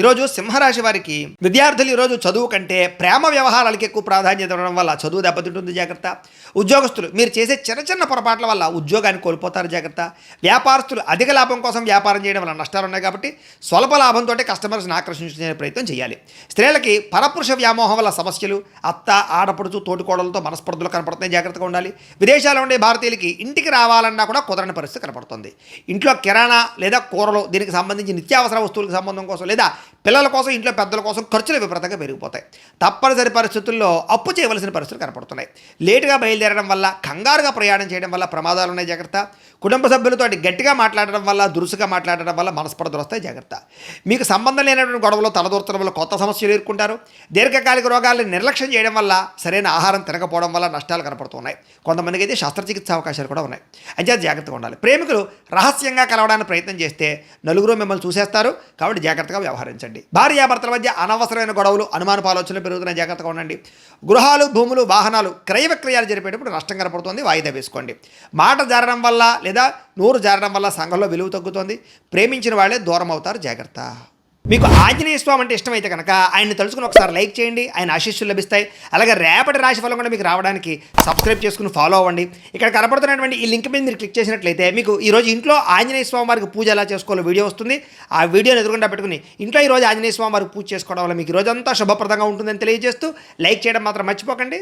ఈరోజు సింహరాశి వారికి విద్యార్థులు ఈరోజు చదువు కంటే ప్రేమ వ్యవహారాలకి ఎక్కువ ప్రాధాన్యత ఇవ్వడం వల్ల చదువు దెబ్బతింటుంది జాగ్రత్త. ఉద్యోగస్తులు మీరు చేసే చిన్న చిన్న పొరపాట్ల వల్ల ఉద్యోగాన్ని కోల్పోతారు జాగ్రత్త. వ్యాపారస్తులు అధిక లాభం కోసం వ్యాపారం చేయడం వల్ల నష్టాలు ఉన్నాయి కాబట్టి స్వల్ప లాభంతో కస్టమర్స్ని ఆకర్షించుకునే ప్రయత్నం చేయాలి. స్త్రీలకి పరపురుష వ్యామోహం వల్ల సమస్యలు, అత్త ఆడపడుచు తోటికోడలతో మనస్పర్ధలు కనపడుతున్నాయి, జాగ్రత్తగా ఉండాలి. విదేశాల్లో ఉండే భారతీయులకి ఇంటికి రావాలన్నా కూడా కుదరని పరిస్థితి కనపడుతుంది. ఇంట్లో కిరాణా లేదా కూరలు దీనికి సంబంధించి నిత్యావసర వస్తువులకు సంబంధం కోసం లేదా పిల్లల కోసం ఇంట్లో పెద్దల కోసం ఖర్చులు విపరీతంగా పెరిగిపోతాయి. తప్పనిసరి పరిస్థితుల్లో అప్పు చేయవలసిన పరిస్థితులు కనపడుతున్నాయి. లేటుగా బయలుదేరడం వల్ల, కంగారుగా ప్రయాణం చేయడం వల్ల ప్రమాదాలు ఉన్నాయి, జాగ్రత్త. కుటుంబ సభ్యులతో గట్టిగా మాట్లాడడం వల్ల, దురుసుగా మాట్లాడడం వల్ల మనస్పర్ధలు వస్తాయి, జాగ్రత్త. మీకు సంబంధం లేనటువంటి గొడవలు తలదూర్చడం వల్ల కొత్త సమస్యలు ఎదుర్కొంటారు. దీర్ఘకాలిక రోగాలను నిర్లక్ష్యం చేయడం వల్ల, సరైన ఆహారం తినకపోవడం వల్ల నష్టాలు కనపడుతున్నాయి. కొంతమందికి అయితే శస్త్రచికిత్స అవకాశాలు కూడా ఉన్నాయి. అయితే జాగ్రత్తగా ఉండాలి. ప్రేమికులు రహస్యంగా కలవడానికి ప్రయత్నం చేస్తే నలుగురు మిమ్మల్ని చూసేస్తారు కాబట్టి జాగ్రత్తగా వ్యవహరించండి. భార్యాభర్తల మధ్య అనవసరమైన గొడవలు, అనుమానపు ఆలోచనలు పెరుగుతున్నాయి, జాగ్రత్తగా ఉండండి. గృహాలు, భూములు, వాహనాలు క్రయ విక్రయాలు జరిపేటప్పుడు నష్టం కనపడుతుంది, వాయిదా వేసుకోండి. మాట జారడం వల్ల లేదా నోరు జారడం వల్ల సంఘంలో విలువ తగ్గుతుంది. ప్రేమించిన వాళ్ళే దూరం అవుతారు, జాగ్రత్త. మీకు ఆంజనేయ స్వామి అంటే ఇష్టమైతే కనుక ఆయన్ని తలుచుకుని ఒకసారి లైక్ చేయండి, ఆయన ఆశీస్సులు లభిస్తాయి. అలాగే రేపటి రాశి ఫలం కూడా మీకు రావడానికి సబ్స్క్రైబ్ చేసుకుని ఫాలో అవ్వండి. ఇక్కడ కనపడుతున్నటువంటి ఈ లింక్ మీద మీరు క్లిక్ చేసినట్లయితే మీకు ఈరోజు ఇంట్లో ఆంజనేయ స్వామి వారికి పూజ ఎలా చేసుకోవాలో వీడియో వస్తుంది. ఆ వీడియోని ఎదురుకుండా పెట్టుకుని ఇంట్లో ఈరోజు ఆంజనేయ స్వామి వారికి పూజ చేసుకోవడం వల్ల మీకు ఈరోజంతా శుభప్రదంగా ఉంటుందని తెలియజేస్తూ లైక్ చేయడం మాత్రం మర్చిపోకండి.